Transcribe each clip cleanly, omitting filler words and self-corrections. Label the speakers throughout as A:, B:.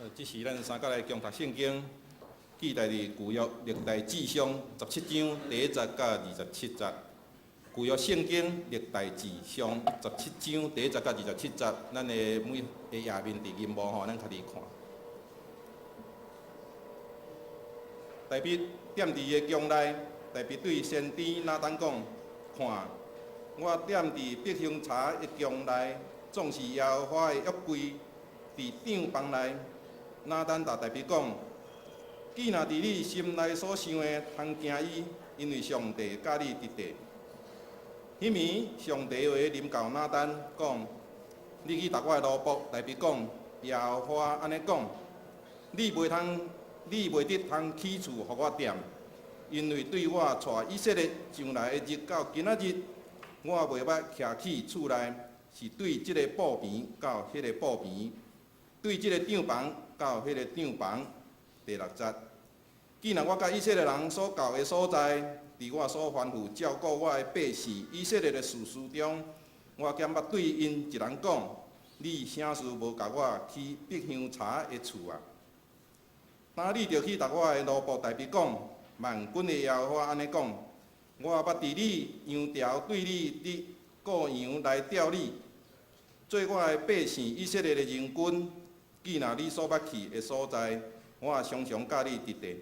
A: 这是咱三甲来共读圣经，记载伫旧约历代志上17章第1节到27节。旧约圣经历代志上17章第1节到27节，咱的每个页面伫银幕吼，咱家己看。大卫踮伫伊个宫内，大卫对先知拿单讲：看，我踮伫伯香茶的宫内，总是耶和华的约柜伫帐房内。拿单答大卫讲：既若伫你心内所想的，通行伊，因为上帝甲你伫地。迄暝，上帝话临到拿单讲：你去答我的奴仆大卫讲，耶和华安尼讲：你袂得通起厝互我踮，因为对我带以色列上来的日到今仔日，我袂捌徛起厝内，是对即个布边到迄个布边，对即个帐房到迄个帐房。第6节，既然我甲以色列人所到的所在，伫我所吩咐照顾我的百姓以色列的事中，我减捌对因一人讲：你啥事无甲我去伯香茶的厝啊？当你着去答我的奴仆大卫讲：万军的耶和华安尼讲：我捌伫你羊条对你雇羊来调你，做我的百姓以色列的人君。既然你所捌去的所在，我常常甲你伫地，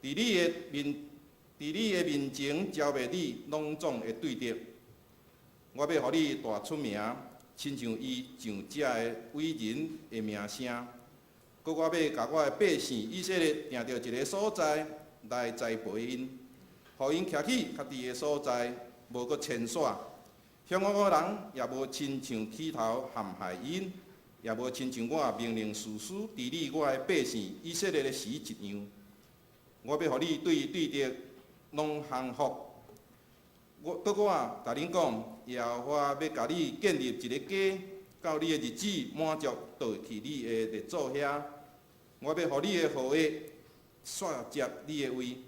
A: 伫你的面前招袂你，拢总会对得。我要互你大出名，亲像伊上遮的伟人的名声。搁我要甲我的百姓以色列定着一个所在来栽培因，互因徛起家己的所在，无搁迁徙。向我的人也无亲像起头陷害因。也无亲像我命令士师治理我的百姓以色列的时一样，我要互你对得拢幸福。我甲恁讲，耶和华要甲你建立一个家，到你的日子满足倒去你的列祖遐。我要互你的后裔续接你的位，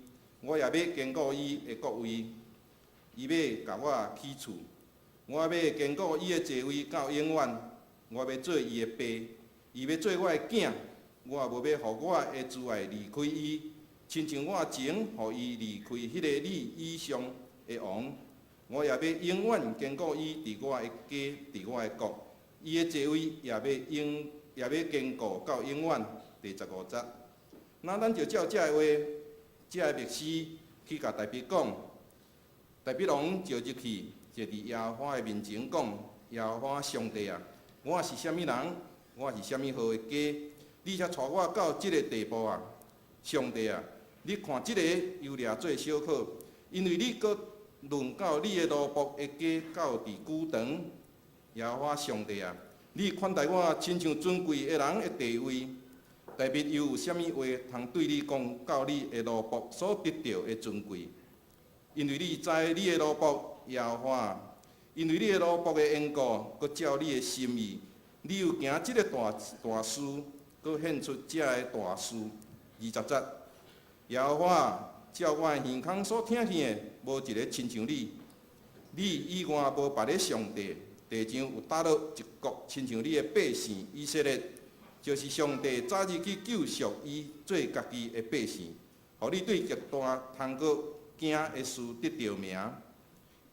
A: 我也要坚固伊的国位。伊要甲我起厝，我要坚固伊的座位到永远。我要做伊的爸，伊要做我的囝，我也无要互我的挚爱离开伊，亲像我前互伊离开迄个你以上的王。我也要永远坚固伊伫我的家，伫我的国，伊的座位也要坚固到永远。第15节，那咱就照这个话，这个历史去甲大卫讲，大卫王就入去，就伫耶和华的面前讲：耶和华上帝啊！我是啥物人？我是啥物号的家？你才带我到即个地步啊！上帝啊，你看即个犹掠做小可，因为你搁论到你的奴仆的家到伫久长。耶和华上帝啊，你款待我亲像尊贵的人的地位。大卫又有啥物话通对你讲到你的奴仆所得到的尊贵？因为你知你的奴仆耶和华。因为你的奴仆的缘故，搁照你的心意，你又行即个大事，搁献出这个大事。20节，耶和华照我的耳孔所听见的，无一个亲像你。你以外无别个上帝，地上有搭落一国亲像你的百姓以色列，就是上帝早日去救赎伊做家己的百姓，互你对极大通搁惊的事得着名。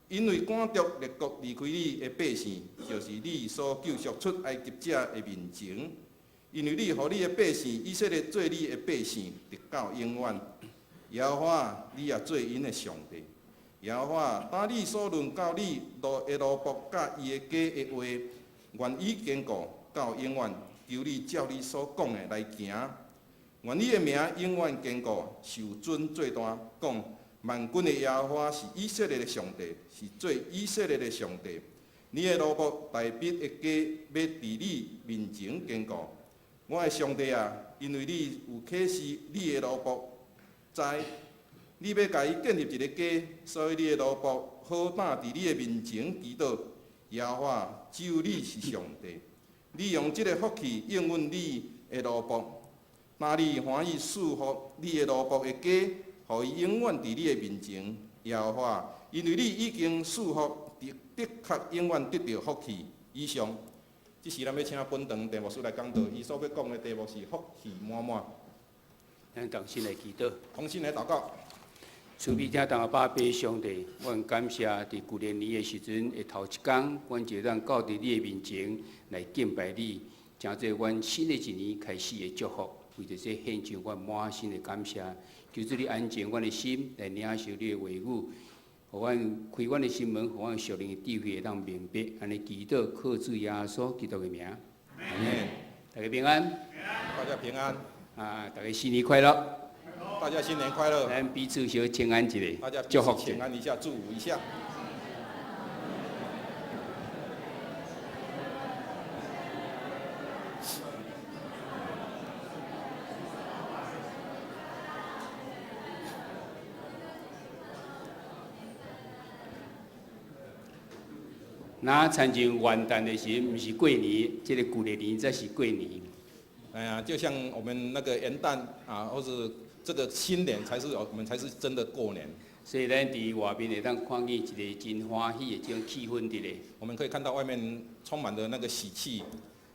A: 因为赶逐列国离开你的百姓，就是你所救赎出埃及者的面前。因为你互你的百姓以色列做你的百姓，直到永远。耶和华，你也做因的上帝。耶和华，当你所论到你的奴仆甲伊的家的话，愿意坚固到永远。求你照你所讲的来行。愿你的名永远坚固，受尊最大。讲。万军的耶和华是以色列的上帝，是做以色列的上帝。你的奴仆大卫的家要伫你面前坚固。我的上帝啊，因为你有启示你的奴仆知，你要甲伊建立一个家，所以你的奴仆好胆伫你的面前祈祷。耶和华，只有你是上帝。你用这个福气应允你的奴仆，当你欢喜赐福你的奴仆的家。互伊永远伫你的面前，耶和华，因为你已经赐福，的确永远得到福气。以上，这时咱要请本堂题目师来讲道，伊所要讲的题目是福气满满。
B: 咱同心来祈祷，
A: 同心来祷告。
B: 慈悲天堂阿爸上帝，阮感谢伫旧年的时阵的头一天，阮就咱到伫你的面前来敬拜你，诚做阮新的一年开始的祝福。为着这献上阮满心的感谢，求主你安静阮的心来领受你的话语，互阮开阮的心门，互阮属灵的智慧会当明白。安尼祈祷靠主耶稣基督的名。
A: 阿门。
B: 大家平安。
A: 大家平安。
B: 大家新年快乐。
A: 大家新年快乐！
B: 咱彼此小请安一下，
A: 大家彼
B: 祝福
A: 此请安一下，祝福一下。
B: 那参像元旦的时，毋是过年，这个旧的年才是过年。
A: 哎呀，就像我们那个元旦啊，或是这个新年我们才是真的过年。
B: 所以咱伫外面会当看见一个真欢喜的这种气氛伫咧。
A: 我们可以看到外面充满着那个喜气。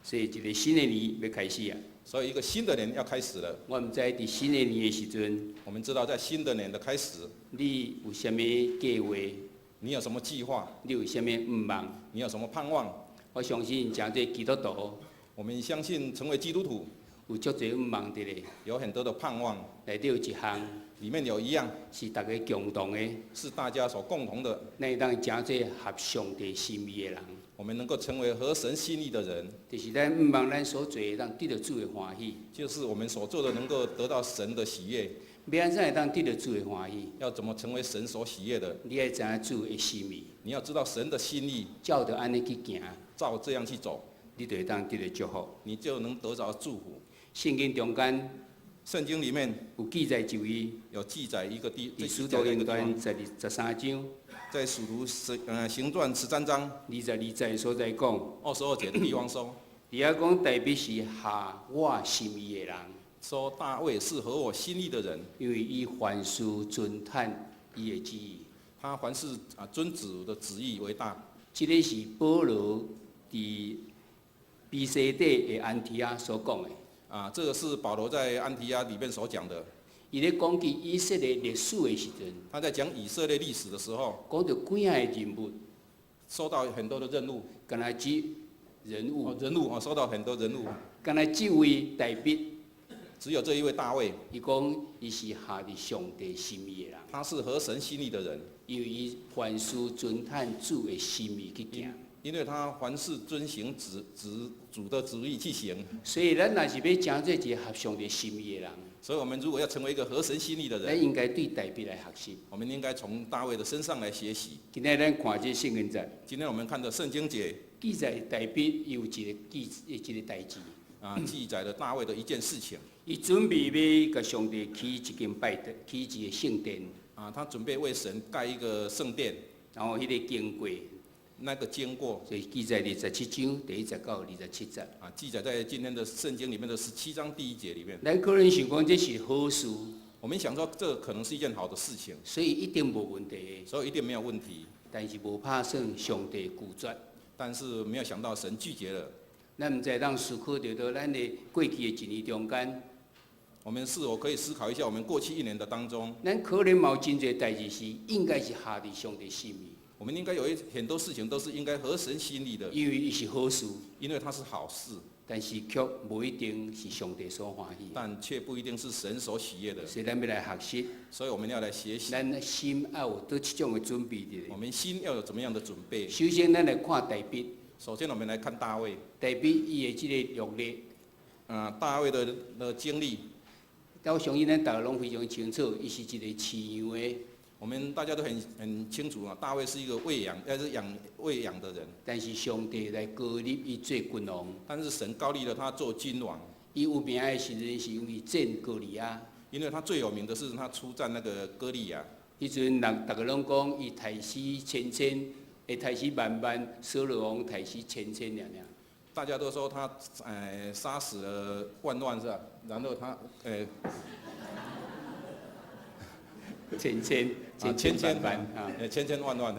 B: 所以一个新的年要开始啊。
A: 所以一个新的年要开始了。
B: 我毋知伫新的年的时阵，
A: 我们知道在新的年的开始，
B: 你有啥物计划？
A: 你有什么计划？
B: 你有啥物愿望？
A: 你有什么盼望？
B: 我相信诚侪基督徒。
A: 我们相信成为基督徒
B: 有足侪愿望伫咧，
A: 有很多的盼望。
B: 内底有一项，
A: 里面有一样
B: 是大家共同的，
A: 是大家所共同的。
B: 咱会当诚侪合上帝心意的人，
A: 我们能够成为合神心意的人，
B: 就是咱愿望咱所做的，当得到主的欢喜。
A: 就是我们所做的能够得到神的喜悦。
B: 要安怎会当得到主的欢喜？
A: 要怎么成为神所喜悦的？
B: 你要知影主的心意，
A: 你要知道神的心意，
B: 照着安尼去行，
A: 照这样去走，
B: 你就会当得到祝福。
A: 你就能得着祝福。
B: 圣经中间，
A: 圣经里面
B: 有记载一位，
A: 有记载一个地，
B: 伫使徒行传13章，
A: 在使徒行传13章
B: 22节所在讲
A: 22节的地方说，
B: 伊遐讲大必是合我心意的人。
A: 说大卫是合我心意的人，
B: 因为伊凡事遵探伊的旨意，
A: 他凡事遵主的旨意为大。
B: 这个是保罗伫比西底的安提阿所讲的。
A: 这个是保罗在安提亚里面所讲的。
B: 伊咧讲起以色列历史的时阵，
A: 他在讲以色列历史的时候，
B: 讲到几啊个人物，
A: 收到很多的任务，
B: 敢若人物，
A: 收到很多人物，
B: 敢若这位大卫。
A: 只有这一位大卫，
B: 伊讲伊是合伫上帝心意的人，
A: 他是合神心意的人，
B: 因为伊凡事遵探主的心意去行，
A: 因为他凡事遵行主的旨意去行。
B: 所以咱若是要成做一个合上帝心意的人，
A: 所以我们如果要成为一个合神心意的人，
B: 咱应该对大卫来学习。
A: 我们应该从大卫的身上来学习。
B: 今天咱看这圣经节，
A: 今天我们看的圣经节，
B: 记载大卫有一个代志。
A: 记载了大卫的一件事情。
B: 伊准备要甲上帝起一间拜殿，起一个圣殿。
A: 他准备为神盖一个圣殿。
B: 然后迄个经过，
A: 那个经过，
B: 所以记载27章第1节到27节。
A: 记载在今天的圣经里面的17章第1节里面。
B: 咱可能想讲这是好事。
A: 我们想说这可能是一件好的事情，
B: 所以一定无问题。
A: 所以一定没有问题。
B: 但是无拍算上帝拒绝。
A: 但是没有想到神拒绝了。
B: 咱毋知当思考到咱的过去的一年中间，
A: 我们是否可以思考一下，我们过去1年的当中，
B: 咱可能有真侪代志是应该是合伫上帝心意。
A: 我们应该有很多事情都是应该合神心意的，
B: 因为伊是好事，
A: 因为它是好事。
B: 但是却无一定是上帝所欢喜，
A: 但却不一定是神所喜悦的。
B: 所以咱要来学习，
A: 所以我们要来学习。
B: 咱心要有倒这种的准备的。
A: 我们心要有怎么样的准备？
B: 首先，咱来看大卫。
A: 首先，我们来看大卫。
B: 大卫伊的这个阅历，
A: 大卫的经历，
B: 我相信咱大家拢非常清楚，伊是一个饲养的。
A: 我们大家都很清楚大卫是一个喂养的人。
B: 但是上帝来高立伊做君王。
A: 但是神高立了他做君王。
B: 伊有名的时阵是因为战歌利亚。
A: 因为他最有名的是他出战那个歌利亚。
B: 迄阵大家拢讲伊杀死千千。会杀死万万，扫罗王杀死千千尔。
A: 大家都说他杀死了万是吧？然后他
B: 千千万万
A: 千千万万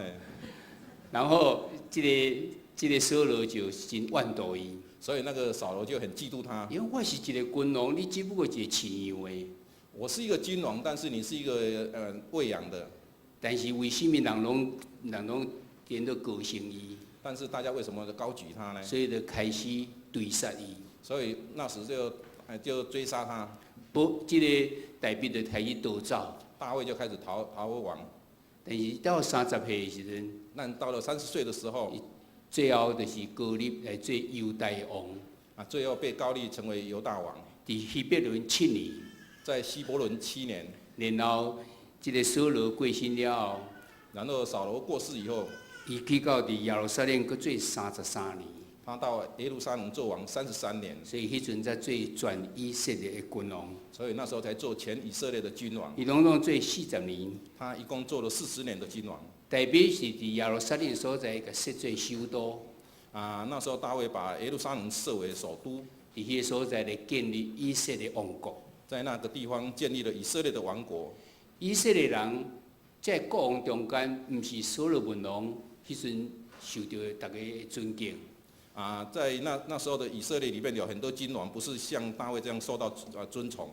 B: 然后这这个扫罗就真怨妒伊，
A: 所以那个扫罗就很嫉妒他。
B: 因为我是一个君王，你只不过一个饲养的，
A: 我是一个君王，但是你是一个喂养的，
B: 但是为什么人拢颠倒高升伊？
A: 但是大家为什么高举他呢？
B: 所以就开始追杀伊。
A: 所以那时就追杀他，
B: 这个大卫就开始逃走，
A: 大卫就开始逃亡。
B: 但是到30岁的时阵，
A: 那到了30岁的时候，
B: 最后就是高立来做犹大的王。
A: 最后被高立成为犹大王。
B: 伫希伯伦7年，
A: 在希伯伦7年，
B: 然后这个扫罗过身了后，
A: 然后扫罗过世以后，
B: 伊去到伫耶路撒冷，搁做33年。
A: 他到耶路撒冷做王33年，
B: 所以迄阵才做全以色列的君王。
A: 所以那时候才做全以色列的君王。
B: 伊拢做40年。
A: 他一共做了40年的君王。
B: 大卫是伫耶路撒冷所在，甲设做首都。
A: 那时候大卫把耶路撒冷设为首都，
B: 伫迄个所在咧建立以色列王国。
A: 在那个地方建立了以色列的王国。
B: 以色列人在国王中间，毋是所罗门王迄阵受到大家的尊敬。
A: 在那时候的以色列里面有很多君王，不是像大卫这样受到尊崇。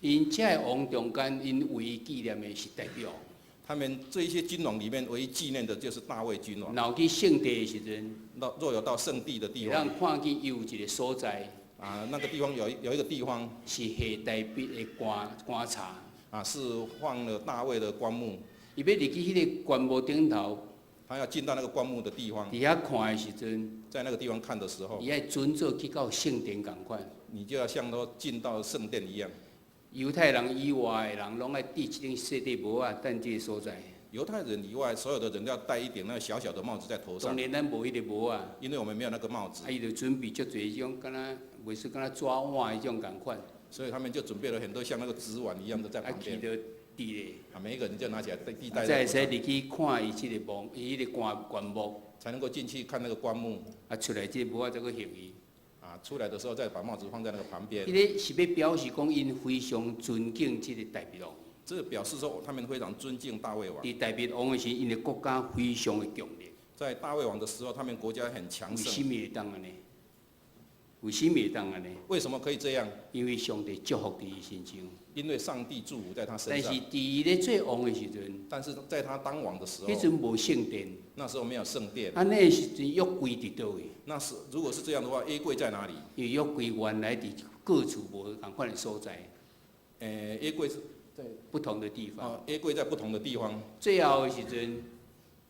B: 因这个王中间，因唯一纪念的是代表。
A: 他们这一些君王里面，唯一纪念的就是大卫君王。
B: 然后去圣地的时阵，
A: 若有到圣地的地方，
B: 让看见有一个所在。
A: 那个地方有一个地方
B: 是下大卫的棺材。
A: 是放了大卫的棺木。
B: 伊要入去迄个棺木顶头。
A: 他要进到那个棺木的地方。
B: 伫遐看的时阵，
A: 在那个地方看的时候，
B: 伊爱准做去到圣殿共款。
A: 你就要像说进到圣殿一样。
B: 犹太人以外的人，拢爱戴一顶小块帽啊，等这个所在。
A: 犹太人以外，所有的人都要戴一顶那个小小的帽子在头上。
B: 当年咱无迄个帽啊。
A: 因为我们没有那个帽子。
B: 伊就准备足侪迄种，敢若袂说敢若纸碗迄种共款。
A: 所以他们就准备了很多像那个纸碗一样的在旁边。
B: 伫咧。
A: 每一个人就拿起来地带。
B: 才会使入去看伊即个墓，伊迄个棺木。
A: 才能够进去看那个棺木。
B: 出来即个帽仔再去行伊。
A: 出来的时候再把帽子放在那个旁边。
B: 迄个是要表示讲，因非常尊敬即个大卫王。
A: 这表示说他们非常尊敬大卫王。
B: 伫大卫王的时候，因的国家非常的强烈。
A: 在大卫王的时候，他们国家很强盛。
B: 为什么会当安尼？为什么会当安尼？
A: 为什么可以这样？
B: 因为上帝祝福伫伊身上。
A: 因为上帝祝福在他身上。
B: 但是伫伊咧做王的时阵，
A: 但是在他当王的时候，
B: 迄阵无圣殿。
A: 那时候没有圣殿。
B: 安尼时阵约柜伫倒位？
A: 如果是这样的话，约柜在哪里？
B: 因为约柜原来伫各处无同款的所在。
A: 约柜是在
B: 不同的地方。
A: 约柜在不同的地方。
B: 最后的时阵。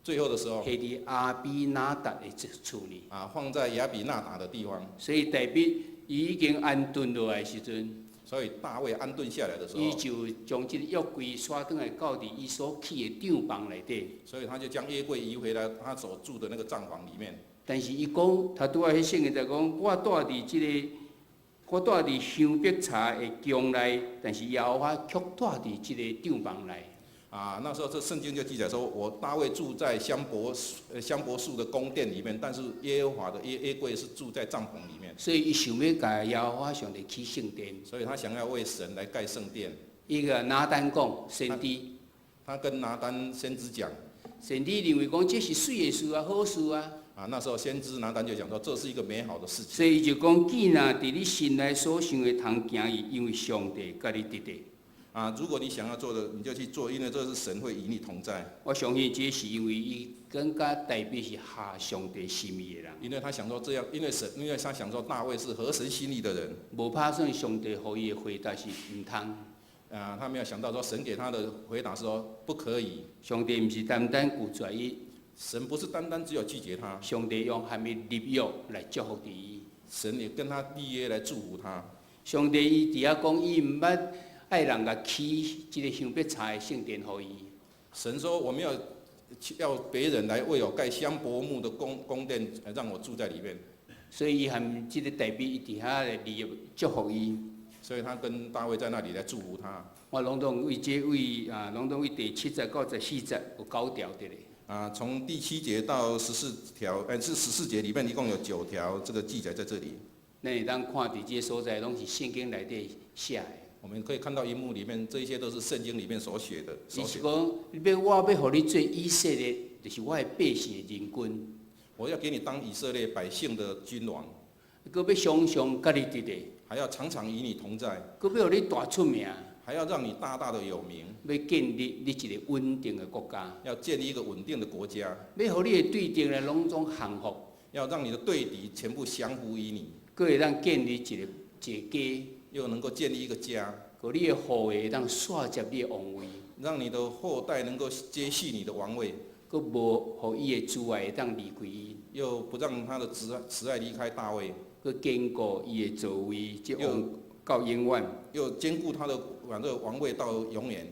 A: 最后的时候。
B: 系伫亚比纳达的处理。
A: 放在亚比纳达的地方。
B: 所以大卫已经安顿落来的时阵。
A: 所以大卫安顿下来的时候，
B: 伊就将这个约柜刷转来到伫伊所去的帐房内底。
A: 所以他就将约柜移回来他所住的那个帐房里面。
B: 但是伊讲，他拄仔迄圣经在讲，我住伫香柏茶的宫内，但是耶和华却住伫这个帐房内。
A: 那时候这圣经就记载说，我大卫住在香柏树的宫殿里面，但是耶和华的约柜是住在帐篷里面。
B: 所以伊想要甲耶和华上帝起圣殿。
A: 所以他想要为神来盖圣殿。
B: 伊个拿单讲，先知。
A: 他跟拿单先知讲。
B: 先知认为讲这是水的事啊，好事啊。
A: 那时候先知拿单就讲说，这是一个美好的事情。
B: 所以就讲，既然伫你心内所想的通行伊，因为上帝甲你伫地。
A: 如果你想要做的，你就去做，因为这是神会与你同在。
B: 我相信这是因为伊更加代表是合上帝心意的人。
A: 因为他想说这样，因为他想说大卫是合神心意的人。
B: 无打算上帝予伊的回答是唔通。
A: 他没有想到说神给他的回答是说不可以。
B: 上帝唔是单单拒绝伊。
A: 神不是单单只有拒绝他。
B: 上帝用含伊立约来祝福伊。
A: 神也跟他立约来祝福他。
B: 上帝伊伫遐讲，伊唔捌。爱人甲起这个香柏茶的圣殿予伊。神
A: 说：“我们要别人来为我盖香柏木的宫殿，让我住在里面。”
B: 所以伊含这个代表伊伫遐来立祝福伊。
A: 所以他跟大卫在那里来祝福他。
B: 我拢总为拢总为第7节到14节有9条的咧。
A: 从第7节到14条，是14节里面一共有9条这个记载在这里。
B: 咱会当看伫这所在，拢是圣经内底写的。
A: 我们可以看到荧幕里面，这些都是圣经里面所写的。
B: 伊是讲，我要互你做以色列，就是我的百姓的人君。
A: 我要给你当以色列百姓的君王，
B: 佮要常常甲你伫咧，
A: 还要常常与你同在，
B: 佮要互你大出名，
A: 还要让你大大的有名，
B: 要建立你一个稳定的国家，
A: 要建立一个稳定的国家，
B: 要互你的对敌来拢总降服，
A: 要让你的对敌全部降服于你，
B: 佮会当建立一个家，
A: 又能够建立一个家，
B: 佮你的后裔会当续接你的王位，
A: 让你的后代能够接续你的王位，
B: 佮无互伊的挚爱会当离开伊，
A: 又不让他的慈爱离开大卫，
B: 佮坚固伊的座位，即王到永远。
A: 又兼顾他的王位到永远。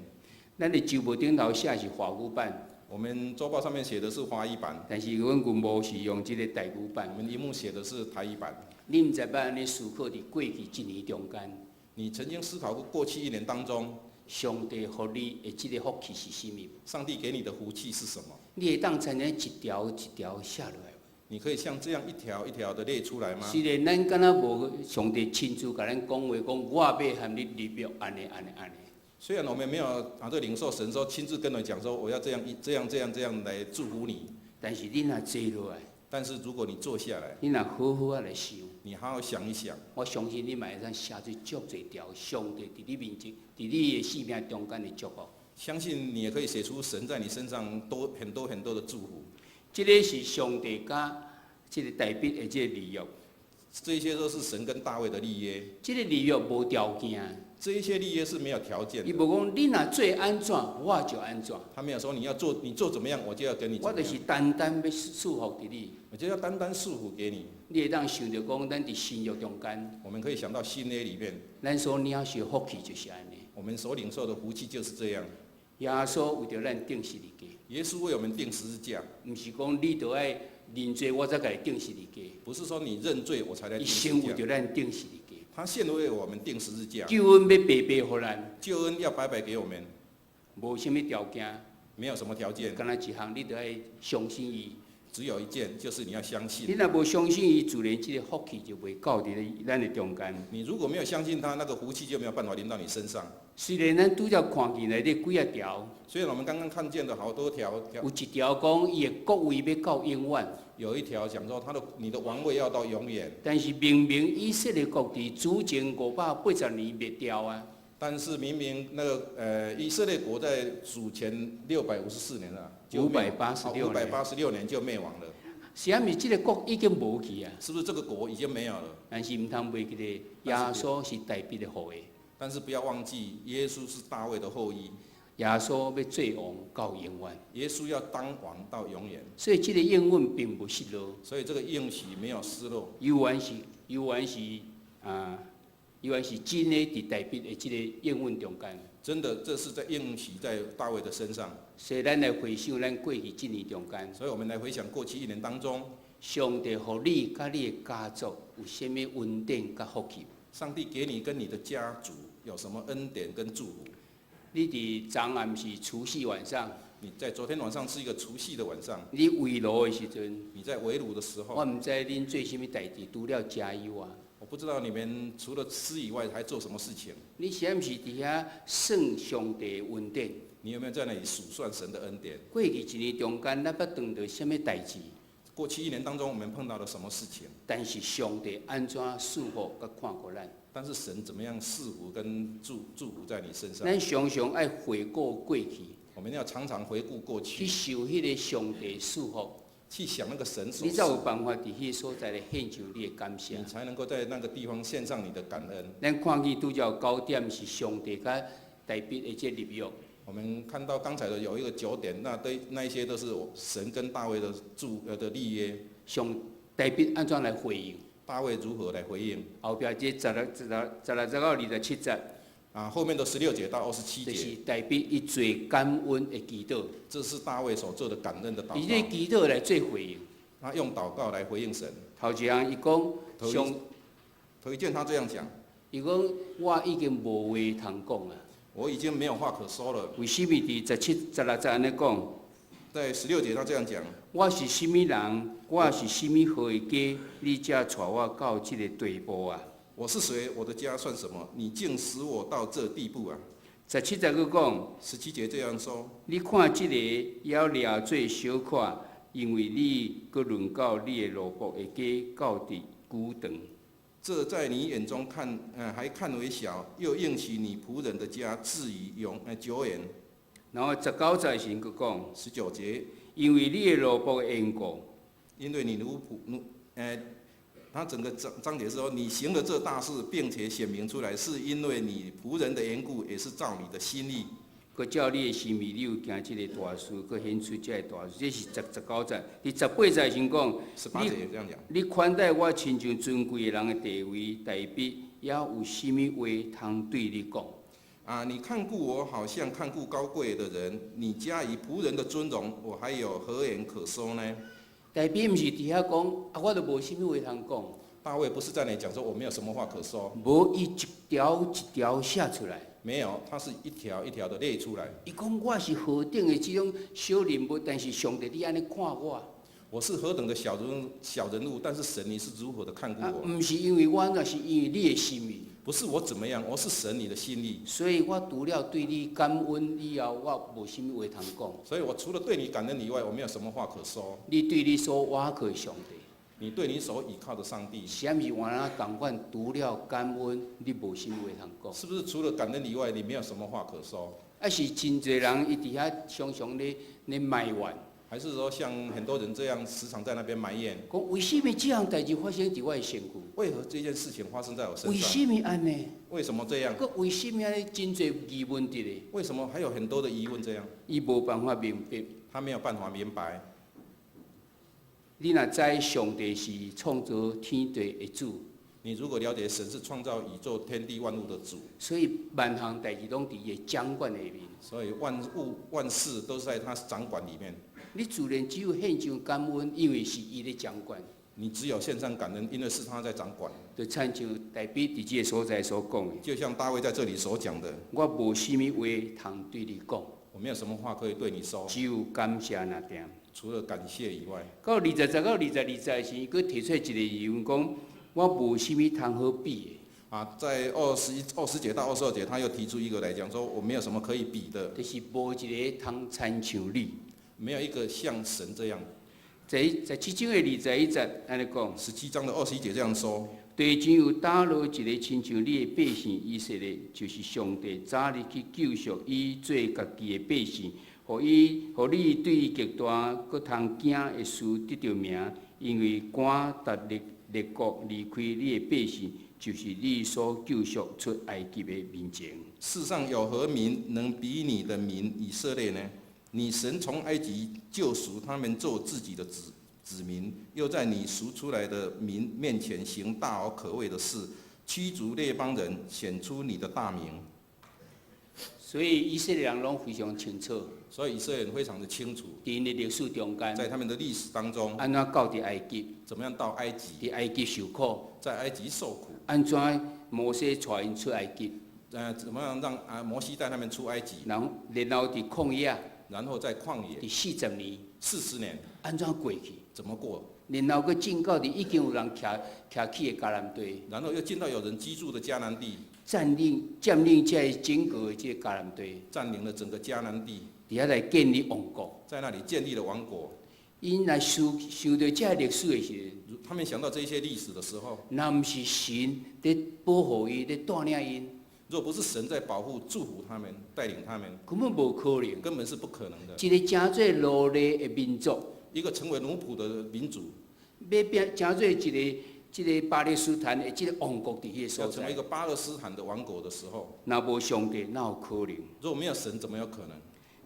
B: 咱的周报顶头写是华语版，
A: 我们周报上面写的是华语版，
B: 但是阮军无是用即个台语
A: 我
B: 版。
A: 们荧幕写的是台语版。
B: 你毋知捌安尼思考伫过去一年中间，
A: 你曾经思考过去1年当中，
B: 上帝互你的即个福气是甚物？
A: 上帝给你的福气是什么？
B: 你会当参一条一条写落来。
A: 你可以像这样一条一条的列出来吗？
B: 虽然咱敢若无上帝亲自甲咱讲话，讲我要和你立约，安尼。
A: 虽然我们没有这个领受神说亲自跟你讲说我要这样来祝福你，
B: 但是你若坐落来，
A: 但是如果你坐下来，
B: 你若好好啊来想，
A: 你好好想一想，
B: 我相信你嘛会当写出足侪条上帝伫你面前，伫你的生命中间的祝福。
A: 相信你也可以写出神在你身上很多的祝福。
B: 这个是上帝甲这个代笔的这个立约，
A: 这些都是神跟大卫的立约，
B: 这个立约无条件。
A: 这一些立约是没有条件
B: 伊
A: 的。
B: 无讲你若做安怎，我就安怎。
A: 他没有说你做怎么样，我就要跟你怎
B: 我就
A: 么样，
B: 是单单要束缚伫你。
A: 我就要单单束缚给你。
B: 你会当想着讲，咱伫新约中间，
A: 我们可以想到新约里面，
B: 咱所领受福气就是安尼。
A: 我们所领受的福气就是这样。
B: 耶稣为着咱定十字架，
A: 耶稣为我们定十字架，
B: 毋是讲你着爱认罪，我才甲你定十字架。
A: 不是说你认罪我才来
B: 伊
A: 定十字架，
B: 先为着咱定十字架，
A: 他现为我们定十字架，
B: 救恩要白白互咱，
A: 救恩要白白给我们，
B: 无啥物条件，
A: 没有什么条件，
B: 敢若一项，你着爱相信伊。
A: 只有一件，就是你要相
B: 你
A: 信。
B: 若无相信伊，自然即个福气就袂到伫咱的中间。
A: 你如果没有相信他，那个福气就没有办法临到你身上。
B: 虽然咱拄则看见内底几啊条，
A: 虽然我们刚刚看见的好多条，
B: 有一条讲伊的国位要到永远，
A: 有一条讲说你的王位要到永远，
B: 但是明明以色列国伫主前580年灭掉啊，
A: 但是明明那个以色列国在主前654年了，
B: 586
A: 年就灭亡了，
B: 是毋是即个国已经无去啊？
A: 是不是这个国已经没有了？
B: 但是毋通袂记得耶稣是代笔的后裔，
A: 但是不要忘记，耶稣是大卫的后裔，
B: 耶稣要做王到永远，
A: 耶稣要当王到永远，
B: 所以即个应允并不失落，
A: 所以这个应许没有失落，
B: 永远是真的伫代笔的即个应允中间。
A: 真的，这是在应许在大卫的身上。
B: 所以咱来回想咱过去一年中间，
A: 所以我们来回想过去1年当中，
B: 上帝互你甲你的家族有啥物恩典甲福气？
A: 上帝给你跟你的家族有什么恩典跟祝福？
B: 你伫昨暗是除夕晚上，
A: 你在昨天晚上是一个除夕的晚上，
B: 你围炉的时阵，
A: 你在围炉的时候，
B: 我毋知恁做啥物代志，除了食以外，
A: 我不知道你们除了吃以外还做什么事情。
B: 你是毋是伫遐算上帝的恩典？
A: 你有没有在那里数算神的恩典？
B: 过去一年中间，咱捌碰到啥物代志？
A: 过去1年当中，我们碰到了什么事情？
B: 但是上帝安怎祝福甲看顾咱？
A: 但是神怎么样赐福跟祝福在你身上？
B: 咱常常爱回顾过去，
A: 我们要常常回顾过
B: 去
A: 去，
B: 受迄个上帝祝福。
A: 去想那个神所
B: 你才有办法伫迄个所在来献上你的感谢
A: 你。才能够在那个地方献上你的感恩。
B: 咱看见拄则有9点是上帝甲代笔的这立约，
A: 我们看到刚才的有一个9点，那一些都是神跟大卫的立约。
B: 上代笔安怎来回应？
A: 大卫如何来回应？
B: 后壁这16到27节，
A: 后面的16节到27
B: 就是
A: 节，
B: 代笔伊做感恩的祈祷，
A: 这是大卫所做的感恩的祷
B: 以这
A: 告。
B: 祈祷来做回应。
A: 他用祷告来回应神。
B: 头一项伊讲
A: 头一件他这样讲：
B: 伊讲我已经无话通讲啊。
A: 我已经没有话可说了。
B: 为什么伫17、16节安尼讲？
A: 在16节他这样讲：
B: 我是什么人？我是什么好的家？你才带我到这个地步啊？
A: 我是谁？我的家算什么？你竟使我到这地步啊
B: 17节佫讲，
A: ！17节这样说：
B: 你看这个要掠做小可，因为你搁论到你的奴仆会加到伫久长。
A: 这在你眼中还看为小，又应许你仆人的家至于久远。
B: 然后19节神佫讲
A: 19节，
B: 因为你的奴仆的缘故，
A: 因为你他整个章节说，你行了这大事，并且显明出来，是因为你仆人的缘故，也是照你的心意。
B: 佮照你的心意，你有行这个大事，佮显出这个大事，这是19节。第18节先讲
A: ，18节也这样讲。
B: 你款待我亲像尊贵的人的地位，代笔也有甚物话通对你讲？
A: 你看顾我，好像看顾高贵的人，你加以仆人的尊荣，我还有何言可说呢？
B: 代笔毋是伫遐讲，我都无甚物话通讲。
A: 大卫不是在那里讲说我没有什么话可说，
B: 无伊一条一条写出来。
A: 没有，他是一条一条的列出来。
B: 伊讲我是何等的这种小人物，但是上帝你安尼看我。
A: 我是何等的小人物，但是神你是如何的看顾我？
B: 毋是因为我，那是因为你的心意。
A: 不是我怎么样，我是神你的心意。
B: 所以我除了对你感恩以后，我无甚物话通讲。
A: 所以我除了对你感恩以外，我没有什么话可说。
B: 你对你所倚靠的上帝，
A: 你对你所倚靠的上帝，
B: 是毋是原来同款？除了感恩，你无甚物话通讲。
A: 是不是除了感恩以外，你没有什么话可说？
B: 还是真侪人伊伫遐常常咧埋怨？
A: 还是说像很多人这样时常在那边埋怨？
B: 讲为什么这样代志发生伫我的身躯？
A: 为何这件事情发生在我身上？
B: 为什么安尼？
A: 为什么这样？
B: 佮为什么安尼真侪疑问伫咧？
A: 为什么还有很多的疑问这样？
B: 伊无办法明白。
A: 他没有办法明白。
B: 你若知上帝是创造天地的主，
A: 你如果了解神是创造宇宙天地万物的主，
B: 所以万项代志拢伫伊掌管下面。
A: 所以万物万事都是在他掌管里面。
B: 你自然只有献上感恩，因为是伊咧掌管。
A: 你只有献上感恩，因为是他在掌管。
B: 就亲像大笔伫这个所在所讲的，
A: 就像大卫在这里所讲的，
B: 我无甚物话通对你讲，
A: 我没有什么话可以对你说，
B: 只有感谢那点。
A: 除了感谢以外。
B: 到20节到22节时，佮提出一个疑问，讲我无甚物通好比的。
A: 在20节到22节，他又提出一个来讲说，我没有什么可以比的，
B: 就是无一个通参像你，
A: 没有一个像神这样。
B: 在7章的21节安尼讲
A: ，17章的21节这样说：
B: 地上有打落一个亲像你的百姓以色列，就是上帝早日去救赎伊做家己的百姓，互你对伊极大，佮通惊的事得着名，因为赶达列国离开你的百姓，就是你所救赎出埃及的民情。
A: 世上有何民能比你的民以色列呢？你神从埃及救赎他们做自己的子民，又在你赎出来的民面前行大而可畏的事，驱逐列邦人，显出你的大名。
B: 所以以色列人拢非常清楚，
A: 所以以色列人非常的清楚，
B: 伫因的历史中间，
A: 在他们的历史当中，
B: 安怎到伫埃及，
A: 怎么样到埃及，
B: 伫埃及受苦，
A: 在埃及受苦，
B: 安怎摩西带因出埃及，
A: 怎么样让摩西带他们出埃及，
B: 然后伫旷野，
A: 然后在旷野
B: 伫40年
A: ，40年，
B: 安怎过去？
A: 怎么过？
B: 然后佮进到伫已经有人徛起的迦南地，
A: 然后又进到有人居住的迦南地，
B: 占领这整个的这迦南地，
A: 占领了整个迦南地，
B: 伫遐来建立王国，
A: 在那里建立了王国。
B: 因来想到这历史的时候，
A: 他们想到这些历史的时候，
B: 若毋是神在保护伊、在带领因，
A: 若不是神在保护、祝福他们、带领他们，
B: 根本无可能。
A: 根本是不可能的。
B: 一个真做奴隶的民族，
A: 一个成为奴仆的民族，
B: 要变真做一个巴勒斯坦的一个王国伫迄个所在
A: 要成为一，个巴勒斯坦的王国的时候，
B: 若无上帝，哪有可能？
A: 若没有神，怎么有可能？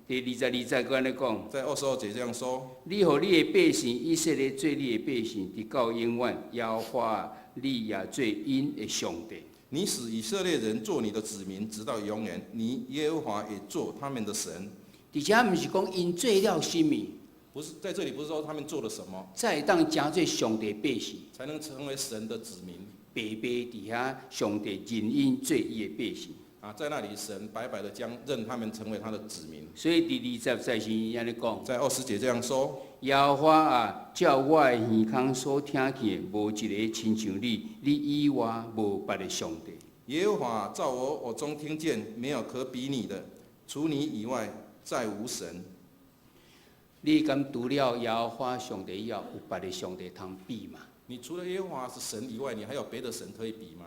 B: 第22节佮安尼讲，
A: 在22节这样说：
B: 你互你的百姓以色列做你的百姓，直到永远，耶和华你也做因的上帝。
A: 你使以色列人做你的子民，直到永远。你耶和华也做他们的神。
B: 而且毋是讲因做了甚物，
A: 不是在这里，不是说他们做了什么，
B: 才会当真做上帝的百姓，
A: 才能成为神的子民。
B: 白白伫遐，上帝任因做伊的百姓。
A: 在那里，神白白的任他们成为他的子民。
B: 所以第20节是安尼讲，
A: 在20节这样说：
B: 耶和华啊，照我的耳孔所听见的，无一个亲像你，你以外无别的上帝。
A: 耶和华照我耳中听见，没有可比你的，除你以外再无神。
B: 你敢除了耶和华上帝以外，有别的上帝通比嘛？
A: 你除了耶和华是神以外，你还有别的神可以比吗？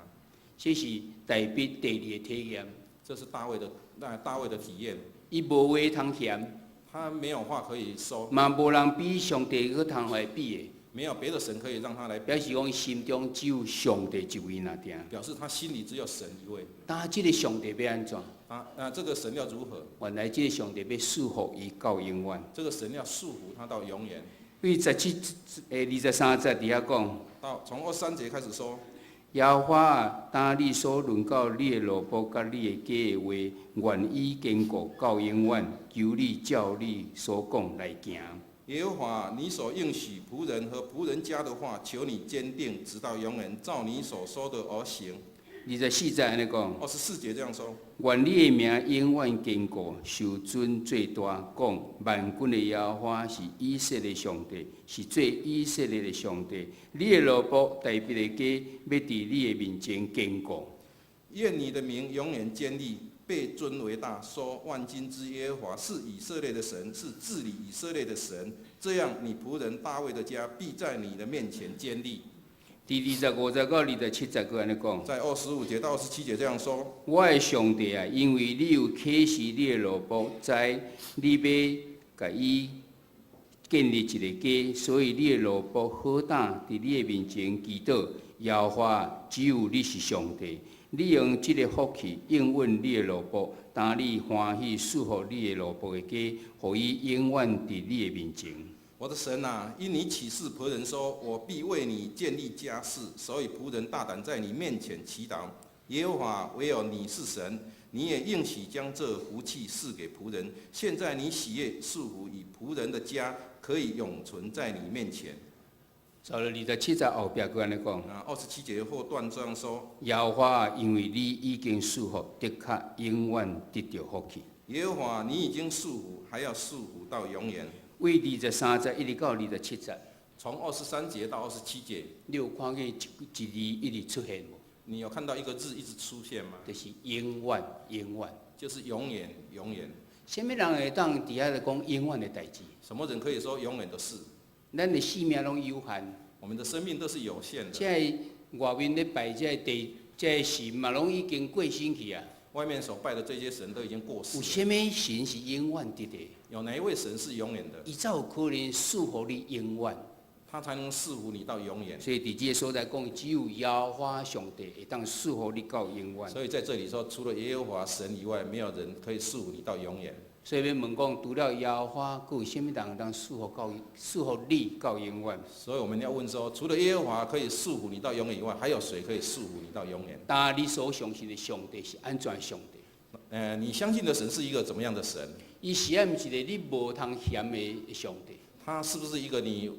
B: 这是大卫第二个体验。
A: 这是大卫的体验。
B: 伊无话通嫌，
A: 他没有话可以说，
B: 嘛无人比上帝搁通来比的。
A: 没有别的神可以让他来比，
B: 表示讲心中只有上帝一位那定。
A: 表示他心里只有神一位。
B: 但这个上帝要安怎？
A: 这个神要如何？
B: 原来这个上帝要束缚伊到永远。
A: 这个神要束缚他到永远。
B: 因为23节底下讲，
A: 从23节开始说，
B: 耶和华啊，当你所论到你的路谱甲你的家的话，愿意坚固到永远，求你照你所讲来行。
A: 耶和华，你所应许仆人和仆人家的话，求你坚定，直到永远，照你所说的而行。
B: 24节安尼讲
A: ，24节这样说：
B: 愿你的名永远坚固，受尊最大。讲万军的耶和华是以色列上帝，是最以色列的上帝。你的路谱代表的家，要伫你的面前坚固。
A: 愿你的名永远坚立，被尊为大。说万军之耶和华是以色列的神，是治理以色列的神。这样，你仆人大卫的家必在你的面前坚立。
B: 第25节到27节，佮安尼讲，
A: 在25节到27节这样说：
B: 我的上帝啊，因为你有启示你的路谱，知你要甲伊建立一个家，所以你的路谱好胆伫你的面前祈祷。耶和华，只有你是上帝，你用这个福气应允你的路谱，当你欢喜束缚你的路谱的家，互伊永远伫你的面前。
A: 我的神啊，因你启示仆人说，我必为你建立家室，所以仆人大胆在你面前祈祷。耶和华，唯有你是神，你也应许将这福气赐给仆人。现在你喜悦束缚以仆人的家，可以永存在你面前。
B: 到了27节后壁，佮安尼讲
A: ，27节后段这样说：
B: 耶和华，因为你已经束缚，的确永远得到福气。
A: 耶和华，你已经束缚，还要束缚到永远。
B: 为23节一直到27节，
A: 从23节到27节，
B: 你有看见一字一直出现无？
A: 你有看到一个字一直出现吗？
B: 就是永远，永远，
A: 就是永远，永远。
B: 什么人会当伫遐来讲永远的代志？
A: 什么人可以说永远的事？
B: 咱的生命拢有限，
A: 我们的生命都是有限的。
B: 这外面咧拜这神嘛，拢已经过身去啊。
A: 外面所拜的这些神都已经过世了。
B: 有什么神是永远的？
A: 有哪一位神是永远的？
B: 伊才有可能束缚你永远，
A: 他才能束缚你到永远。
B: 所以伫这个所在讲，只有耶和华上帝会当束缚你到永远。
A: 所以在这里说，除了耶和华神以外，没有人可以束缚你到永远。
B: 所以要问讲，除了耶和华，佫有甚物人当束缚你到永远？
A: 所以我们要问说，除了耶和华可以束缚你到永远以外，还有谁可以束缚你到永远？
B: 但你所相信的上帝是安怎上帝？
A: 你相信的神是一个怎么样的神？
B: 伊是毋是一个你无通嫌的上帝？
A: 他是不是一个你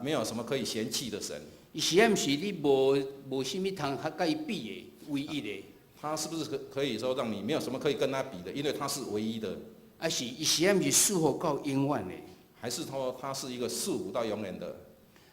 A: 没有什么可以嫌弃的神？
B: 伊是毋是你无甚物通甲伊比的唯一的？
A: 他是不是可以说让你没有什么可以跟他比的？因为他是唯一的。
B: 啊是，伊是毋是束缚到永远的？
A: 还是说他是一个束缚到永远的？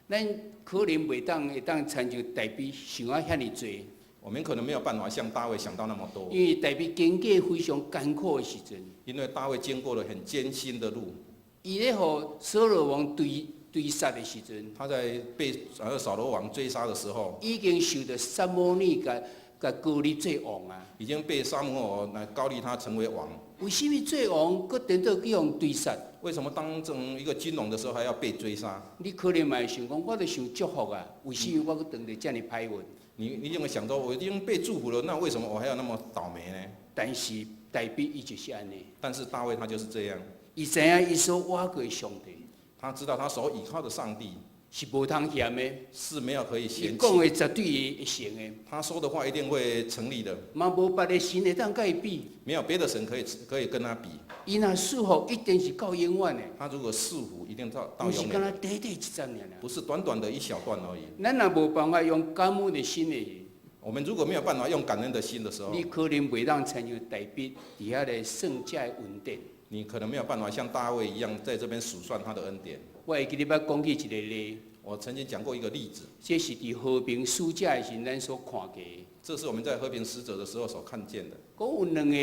B: 咱可能会当参像大卫想啊遐尼多。
A: 我们可能没有办法像大卫想到那么多。
B: 因为大卫经过非常艰苦的时阵。
A: 因为大卫经过了很艰辛的路。
B: 伊咧互扫罗王追杀的时阵。
A: 他在被扫罗王追杀的时候。
B: 已经受到撒母耳甲高立做王啊。
A: 已经被撒母耳来高立他成为王。
B: 为什么做王，搁等到去用追杀？
A: 为什么当成一个君王的时候还要被追杀？
B: 你可能嘛会想讲，我著想祝福啊，为什么我搁当着遮尔歹运？
A: 你一定会想说，我已经被祝福了，那为什么我还要那么倒霉呢？
B: 但是大卫伊就是安尼。
A: 但是大卫他就是这样。
B: 伊知影伊所倚过的上帝。
A: 他知道他所倚靠的上帝。
B: 是无通嫌的，
A: 是没有可以嫌弃。
B: 伊讲的绝对会成的。
A: 他说的话一定会成立的。
B: 嘛无别的神会当甲伊比。
A: 没有别的神可以跟他比。
B: 伊若束缚，一定是到永远的。
A: 他如果束缚，一定到永远。
B: 不是干那短短一阵尔。
A: 不是短短的一小段而已。
B: 咱若无办法用感恩的心的。
A: 我们如果没有办法用感恩的心的时候，
B: 你可能袂当参像大卫伫遐来算这恩典。
A: 你可能没有办法像大卫一样在这边数算他的恩典。
B: 我会记得捌讲起一个例。
A: 我曾经讲过一个例子，
B: 这是伫和平使者的时候咱所看过的。
A: 这是我们在和平使者的时候所看见的。
B: 佮有两个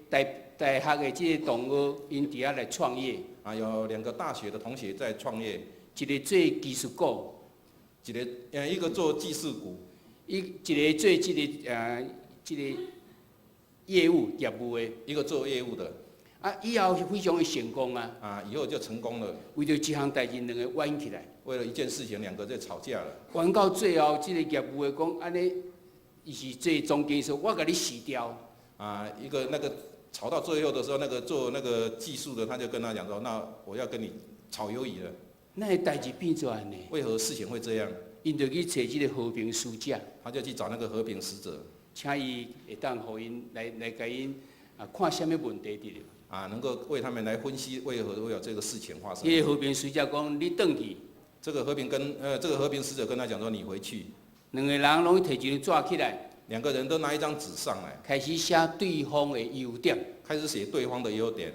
B: 大学的这个同学，因伫遐来创业。
A: 有2个大学的同学在创业，
B: 一个做技术股，
A: 一个做技术股，
B: 一个做这个业务的，
A: 一个做业务的。
B: 以后是非常的成功啊！
A: 以后就成功了。
B: 为着一项代志，两个冤起来。
A: 为了一件事情，2个在吵架了。
B: 冤到最后，这个业务的讲安尼，伊是做总经理说，我甲你死掉。
A: 一个那个吵到最后的时候，那个做那个技术的他就跟他讲说，那我要跟你炒鱿鱼了。
B: 那个代志变做安尼？
A: 为何事情会这样？
B: 因就去找这个和平使者。
A: 他就去找那个和平使者，
B: 请伊会当互因来甲因看什么问题伫了。
A: 能够为他们来分析为何会有这个事情发生。
B: 这个和平使者讲，你转去。
A: 这个和平使者跟他讲说，你回去。
B: 两个人拢摕一张纸起来。
A: 2个人都拿一张纸上来，
B: 开始写对方的优点。
A: 开始写对方的优点。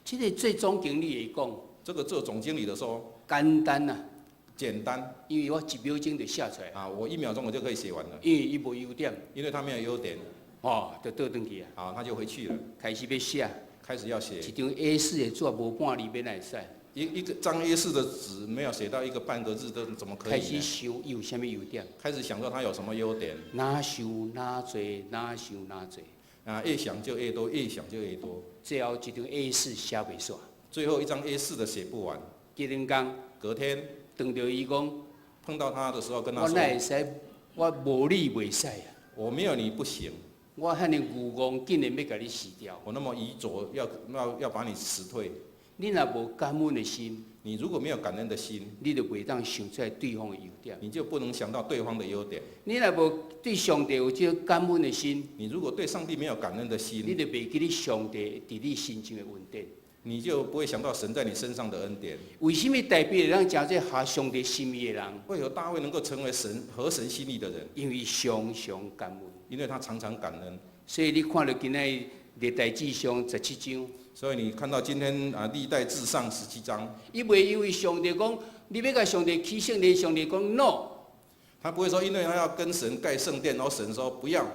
B: 这个做总经理的讲，
A: 这个做总经理的说，
B: 简单啊，
A: 简单。
B: 因为我1秒钟就写出来。
A: 我1秒钟我就可以写完了。
B: 因为伊无优点。
A: 因为他没有优点。
B: 就倒转去啊。
A: 他就回去了。
B: 开始要写。
A: 开始要写。
B: 一张 A4 的纸无半字要哪会使？
A: 一张 A4 的纸没有写到1个半个字，都怎么可以呢？
B: 开始想伊有啥物优点。
A: 开始想说他有什么优点。
B: 哪想哪多，哪想哪多。
A: 越想就越多，越想就越多。
B: 最后一张 A4 写袂煞。
A: 最后一张 A4 的写不完。隔天，
B: 碰到伊讲，
A: 碰到他的时候跟他说，
B: 我哪会使？我无你袂使啊。
A: 我没有你不行。
B: 我遐尼愚妄，竟然要甲你死掉。
A: 我那么愚拙，要把你辞退。
B: 你若无感恩的心，
A: 你如果没有感恩的心，
B: 你就袂当想出来对方的优点。
A: 你就不能想到对方的优点。
B: 你若无对上帝有这感恩的心，
A: 你如果对上帝没有感恩的心，
B: 你就袂记得上帝伫你心中的恩典。
A: 你就不会想到神在你身上的恩典。
B: 为什么代表让真正合上帝心意的人？
A: 为何大卫能够成为合神心意的人？
B: 因为常常感恩。
A: 因为他常常感恩。
B: 所以你看到今仔历代志上17章。
A: 所以你看到今天历代志上17章。
B: 伊袂因为上帝讲，你要甲上帝起圣殿，上帝讲 no。
A: 他不会说，因为他要跟神盖圣殿，然后神说不要。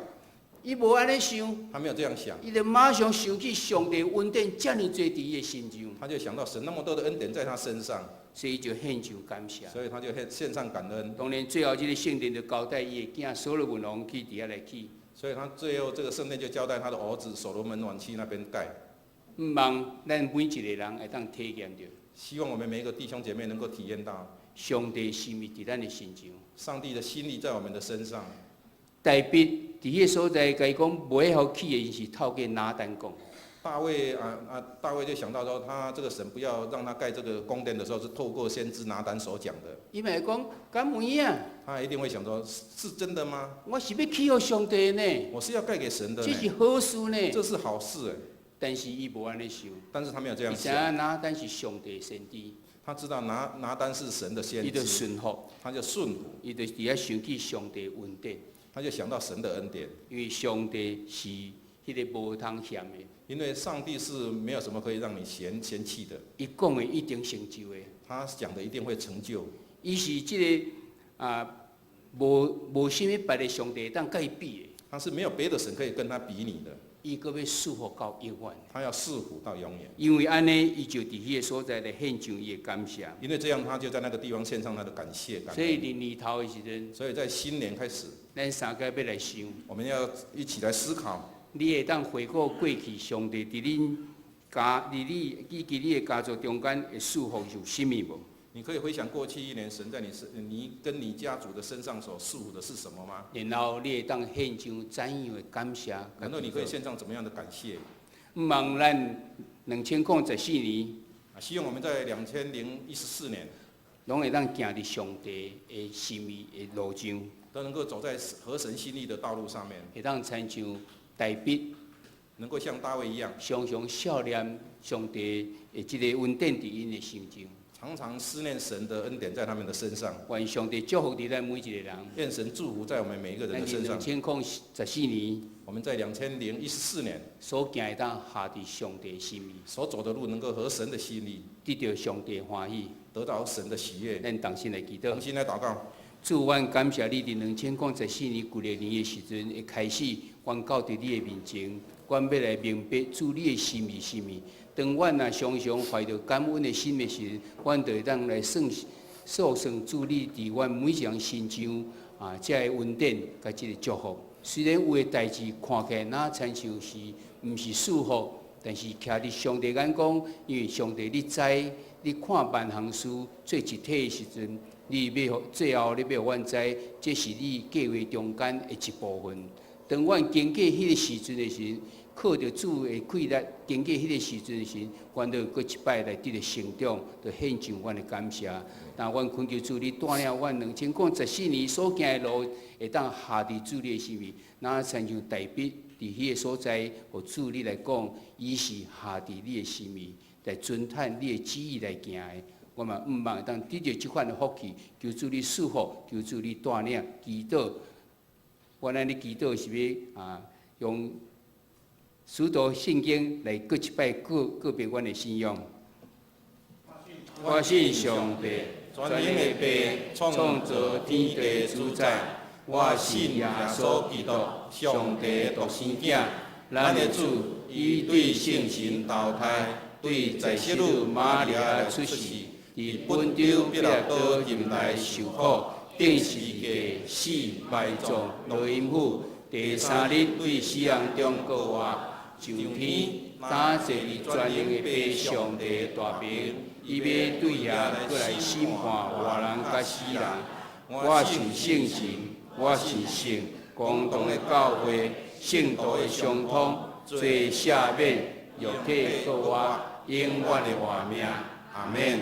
B: 伊无安尼想。
A: 他没有这样想。
B: 伊就马上想起上帝恩典遮尔多伫伊的心中。
A: 他就想到神那么多的恩典在他身上。
B: 所以就献上感谢。
A: 所以他就献上感恩。
B: 当然，最后这个圣殿就交代伊的囝所罗门王去底下来起。
A: 所以他最后这个圣殿就交代他的儿子所罗门王去那边盖。
B: 毋望咱每一个人会当体验到。
A: 希望我们每一个弟兄姐妹能够体验到
B: 上帝心意伫咱的心中。
A: 上帝的心意在我们的身上。
B: 大卫伫迄个所在，甲伊讲袂晓起的是透过拿单讲。
A: 大卫就想到说，他这个神不要让他盖这个宫殿的时候，是透过先知拿单所讲的。
B: 伊咪讲敢有影？
A: 他一定会想说，是真的吗？
B: 我是要起予上帝呢。
A: 我是要盖给神的呢。
B: 这是好事呢。
A: 这是好事哎。
B: 但是伊无安尼想。
A: 但是他没有这样想。
B: 伊知影拿单是上帝先知。
A: 他知道拿单是神的先知。
B: 伊就顺服。
A: 他就顺服。
B: 伊就伫遐想起上帝恩典。
A: 他就想到神的恩典。
B: 因为上帝是迄个无通嫌的。
A: 因为上帝是没有什么可以让你嫌弃的。
B: 伊讲的一定成就的。
A: 他讲的一定会成就。
B: 伊是这个无啥物别的上帝当甲伊比的。
A: 他是没有别的神可以跟他比拟的。
B: 伊阁要束缚到永远。
A: 他要束缚到永远。
B: 因为安尼，伊就伫迄个所在来献上伊的感谢。
A: 因为这样，他就在那个地方献上他的感谢感恩。
B: 所以伫年头的时阵，
A: 所以在新年开始，
B: 咱三个要来想，
A: 我们要一起来思考。
B: 你会当回顾过去上帝伫恁家、以及你的家族中间的束缚有甚物无？
A: 你可以回想过去1年，神在你跟你家族的身上所束缚的是什么吗？
B: 然后你会当献上怎样的感谢？
A: 然后你可以献上怎么样的感谢？
B: 毋望咱2014年，
A: 希望我们在2014年，
B: 拢会当行伫上帝的心意的路上，
A: 都能够走在合神心意的道路上面，
B: 会当亲像大卫，
A: 能够像大卫一样，
B: 常常想念上帝的这个恩典伫因的心中。
A: 常常思念神的恩典在他们的身上。
B: 愿上帝祝福伫咱每一个人。
A: 愿神祝福在我们每一个人的身上。
B: 2014年，
A: 我们在2014年
B: 所行会当下伫上帝的心意，
A: 所走的路能够合神的心意，
B: 得到上帝欢喜，
A: 得到神的喜悦。
B: 咱同心来祈祷
A: 同。心来祷告。
B: 主，阮感谢你伫2024年旧历年的时阵，会开始，阮到伫你的面前，阮要来明白主你的心意是物。当阮若常常怀着感恩的心的时，阮就会当来诉说主你伫阮每一项心上这个恩典甲这个祝福。虽然有的代志看起来哪亲像是毋是祝福，但是徛伫上帝眼光，因为上帝你知，你看万项事做一体的时阵，你要最后你要阮知，这是你计划中间的一部分。当阮经过迄个时阵的时，靠着主的气力，经过迄个时阵的时，阮就搁一摆来得着成长，就献上阮的感谢。但阮恳求主，你带领阮2014年所行的路，会当下伫主你的心意。那亲像大笔伫迄个所在，互主你来讲，伊是下伫你的心意，来遵探你的旨意来行的。我嘛毋望当得着即款的福气，求主你赐福，求主你带领，祈祷。我咱咧祈祷是要用许多圣经来搁一摆告别阮的信仰。我信上帝，全能的爸，创造天地主宰。我信耶稣基督，上帝独生子，咱的主，伊对圣神投胎，对在世女玛利亚出世，伫本州彼拉多任内受苦，定时界死埋葬落阴府，第三日对死人中国活，上天打坐伫全能的爸上帝的大名，伊要对遐过来审判活人甲死人。我信圣神，我信圣公同的教会，圣徒的相通，罪赦免，肉体搁活，永远的活命。阿免。